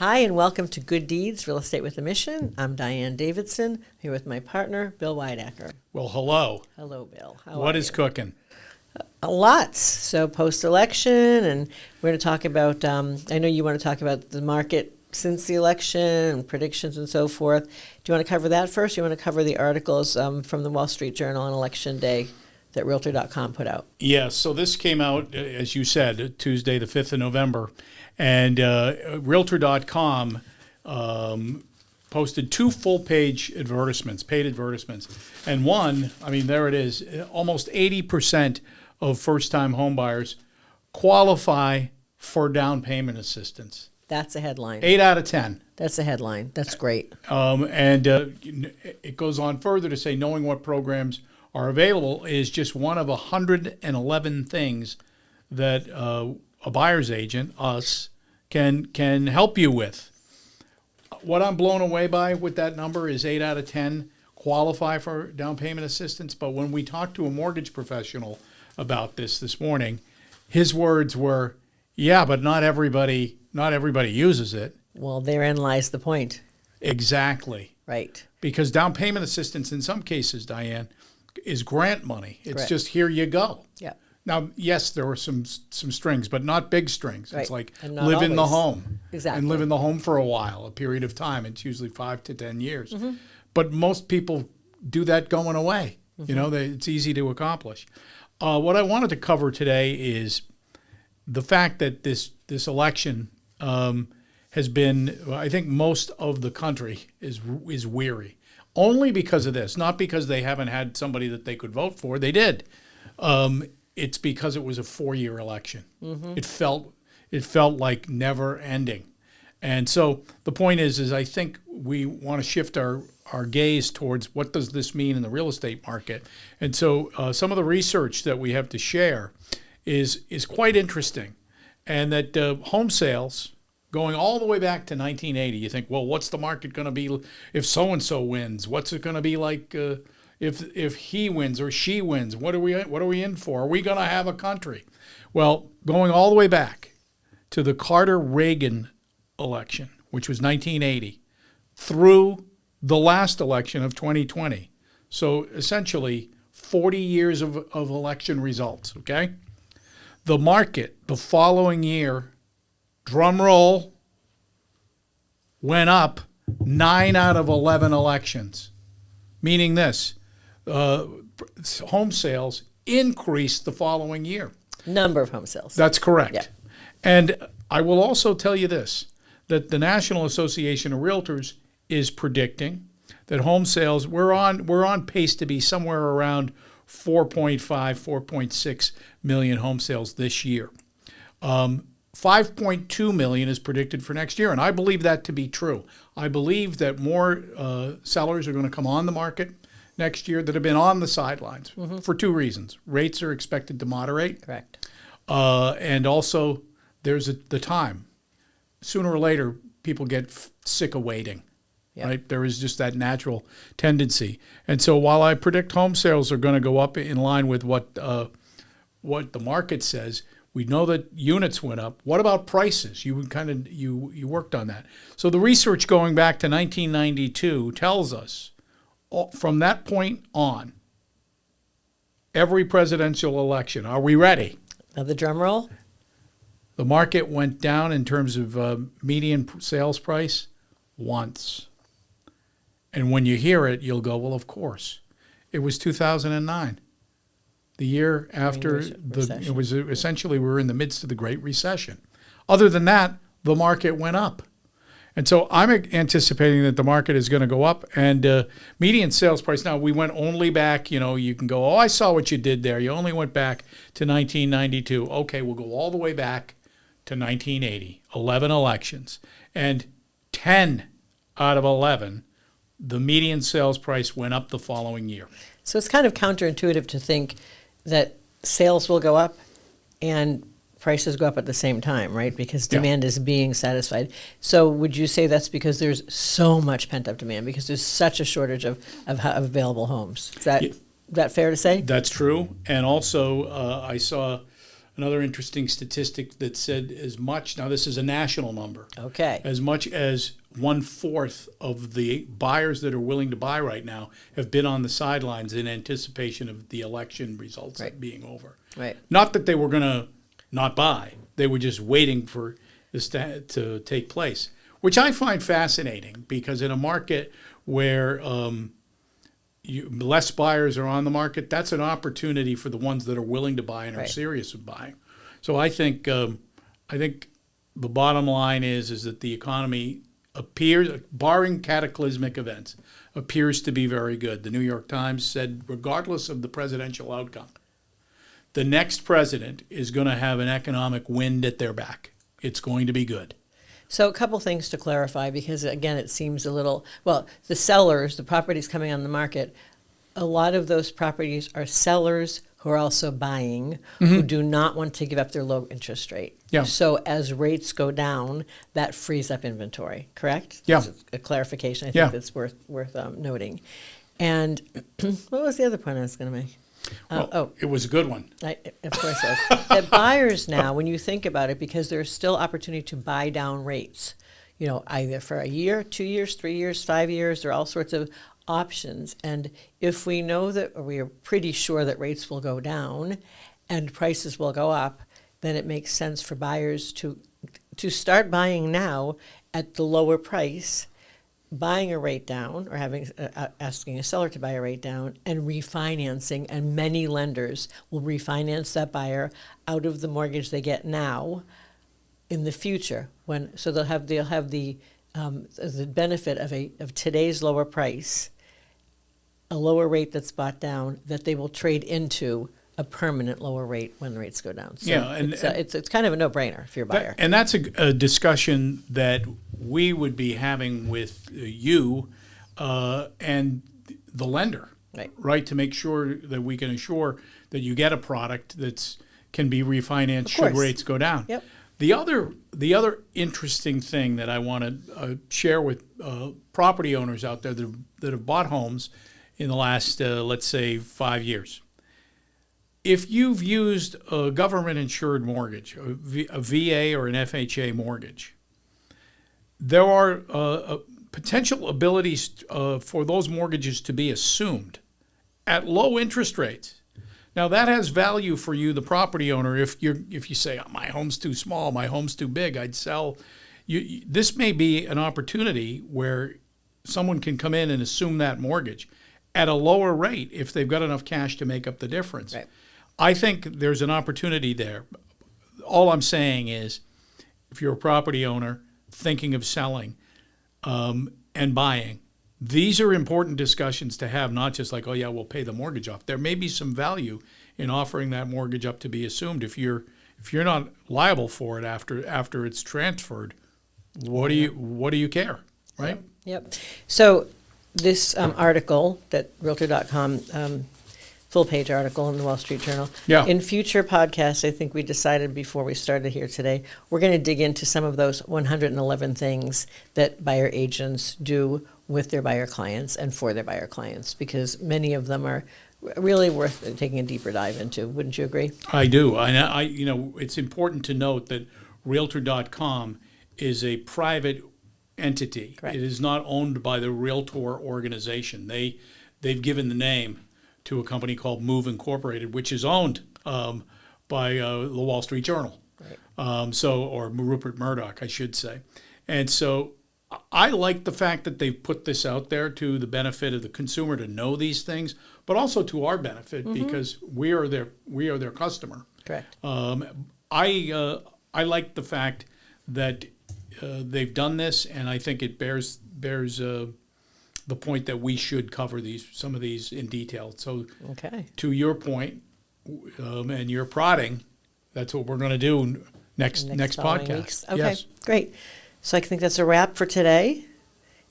Hi, and welcome to Good Deeds, Real Estate with a Mission. I'm Diane Davidson, here with my partner, Bill Weidacker. Well, hello. Hello, Bill. How What are is you? cooking? Lots. So post-election, and we're going to talk about, I know you want to talk about the market since the election and predictions and so forth. Do you want to cover that first? Or you want to cover the articles from the Wall Street Journal on Election Day that Realtor.com put out? Yes, so this came out, as you said, Tuesday, the 5th of November. And Realtor.com posted two full-page advertisements, paid advertisements. And one, I mean, there it is, almost 80% of first-time homebuyers qualify for down payment assistance. That's a headline. 8 out of 10. That's a headline. That's great. And it goes on further to say knowing what programs are available is just one of 111 things that a buyer's agent, us, can help you with. What I'm blown away by with that number is 8 out of 10 qualify for down payment assistance. But when we talked to a mortgage professional about this morning, his words were, "Yeah, but not everybody uses it." Well, therein lies the point. Exactly. Right. Because down payment assistance in some cases, Diane, is grant money. It's Correct. just here you go. Yeah. Now, yes, there were some strings, but not big strings. Right. It's like And not live in the always. home. Exactly. And live in the home for a while, a period of time. It's usually 5 to 10 years. Mm-hmm. But most people do that going away. Mm-hmm. You know, it's easy to accomplish. What I wanted to cover today is the fact that this election has been, I think most of the country is weary. Only because of this, not because they haven't had somebody that they could vote for. They did. It's because it was a 4-year election. Mm-hmm. It felt like never ending. And so the point is I think we want to shift our gaze towards what does this mean in the real estate market. And so some of the research that we have to share is quite interesting. And that home sales, going all the way back to 1980, you think, well, what's the market going to be if so-and-so wins? What's it going to be like if he wins or she wins? What are we in for? Are we going to have a country? Well, going all the way back to the Carter-Reagan election, which was 1980, through the last election of 2020. So essentially 40 years of election results, okay? The market the following year, drum roll, went up 9 out of 11 elections, meaning this, home sales increased the following year. Number of home sales. That's correct. Yeah. And I will also tell you this, that the National Association of Realtors is predicting that home sales, we're on pace to be somewhere around 4.5, 4.6 million home sales this year. 5.2 million is predicted for next year, and I believe that to be true. I believe that more sellers are going to come on the market next year that have been on the sidelines for two reasons. Rates are expected to moderate. Correct. And also there's the time. Sooner or later, people get sick of waiting. Yep. Right? There is just that natural tendency. And so while I predict home sales are going to go up in line with what the market says, we know that units went up. What about prices? You worked on that. So the research going back to 1992 tells us from that point on, every presidential election, are we ready? Another drum roll. The market went down in terms of median sales price once. And when you hear it, you'll go, well, of course. It was 2009. The year after it was essentially we were in the midst of the Great Recession. Other than that, the market went up. And so I'm anticipating that the market is going to go up. And median sales price, now we went only back, you can go, oh, I saw what you did there. You only went back to 1992. Okay, we'll go all the way back to 1980, 11 elections. And 10 out of 11, the median sales price went up the following year. So it's kind of counterintuitive to think that sales will go up and prices go up at the same time, right? Because demand is being satisfied. So would you say that's because there's so much pent-up demand, because there's such a shortage of available homes? Is that fair to say? That's true. And also I saw another interesting statistic that said as much, now this is a national number, Okay. as much as 1/4 of the buyers that are willing to buy right now have been on the sidelines in anticipation of the election results Right. being over. Right. Not that they were going to not buy. They were just waiting for this to take place, which I find fascinating because in a market where less buyers are on the market, that's an opportunity for the ones that are willing to buy and are Right. serious of buying. So I think the bottom line is that the economy appears, barring cataclysmic events, appears to be very good. The New York Times said, regardless of the presidential outcome, the next president is going to have an economic wind at their back. It's going to be good. So a couple things to clarify, because again, it seems a little, well, the sellers, the properties coming on the market, a lot of those properties are sellers who are also buying, who do not want to give up their low interest rate. Yeah. So as rates go down, that frees up inventory, correct? Yeah. That's a clarification I think Yeah. that's worth noting. And what was the other point I was going to make? It was a good one. Of course, that buyers now, when you think about it, because there's still opportunity to buy down rates, either for a year, 2 years, 3 years, 5 years, there are all sorts of options. And if we know that, or we are pretty sure that rates will go down and prices will go up, then it makes sense for buyers to start buying now at the lower price, buying a rate down, or asking a seller to buy a rate down, and refinancing. And many lenders will refinance that buyer out of the mortgage they get now in the future. So they'll have the benefit of today's lower price, a lower rate that's bought down that they will trade into a permanent lower rate when the rates go down. So Yeah, and it's kind of a no-brainer if you're a buyer. And that's a discussion that we would be having with you and the lender, Right. to make sure that we can assure that you get a product that can be refinanced Of should course. rates go down. Yep. The other interesting thing that I want to share with property owners out there that have bought homes in the last, let's say, 5 years. If you've used a government-insured mortgage, a VA or an FHA mortgage, there are potential abilities for those mortgages to be assumed at low interest rates. Now that has value for you, the property owner. If you say, oh, my home's too small, my home's too big, I'd sell. This may be an opportunity where someone can come in and assume that mortgage at a lower rate if they've got enough cash to make up the difference. Right. I think there's an opportunity there. All I'm saying is, if you're a property owner thinking of selling and buying, these are important discussions to have, not just like, oh yeah, we'll pay the mortgage off. There may be some value in offering that mortgage up to be assumed. If you're not liable for it after it's transferred, what do you care, right? Yep. So this article, that Realtor.com full-page article in the Wall Street Journal. Yeah. In future podcasts, I think we decided before we started here today, we're going to dig into some of those 111 things that buyer agents do with their buyer clients and for their buyer clients, because many of them are really worth taking a deeper dive into. Wouldn't you agree? I do. It's important to note that Realtor.com is a private entity. Correct. It is not owned by the Realtor organization. They've given the name to a company called Move Incorporated, which is owned by the Wall Street Journal, Right. or Rupert Murdoch, I should say. And so I like the fact that they've put this out there to the benefit of the consumer to know these things, but also to our benefit because we are their customer. Correct. I like the fact that they've done this, and I think it bears the point that we should cover some of these in detail. So, Okay. to your point, and your prodding, that's what we're going to do next following podcast. weeks. Okay, Yes. great. So I think that's a wrap for today.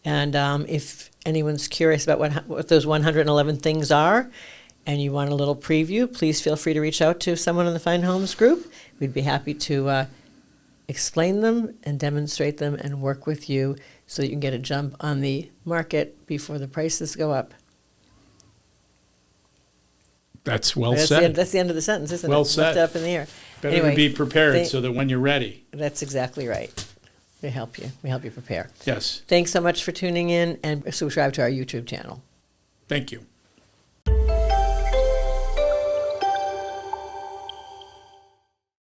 And if anyone's curious about what those 111 things are, and you want a little preview, please feel free to reach out to someone in the Fine Homes group. We'd be happy to explain them and demonstrate them and work with you so that you can get a jump on the market before the prices go up. That's well That's said. that's the end of the sentence, isn't it? Well Left said. up in the air. Better Anyway, to be prepared they- so that when you're ready. That's exactly right. We help you. We help you prepare. Yes. Thanks so much for tuning in, and subscribe to our YouTube channel. Thank you.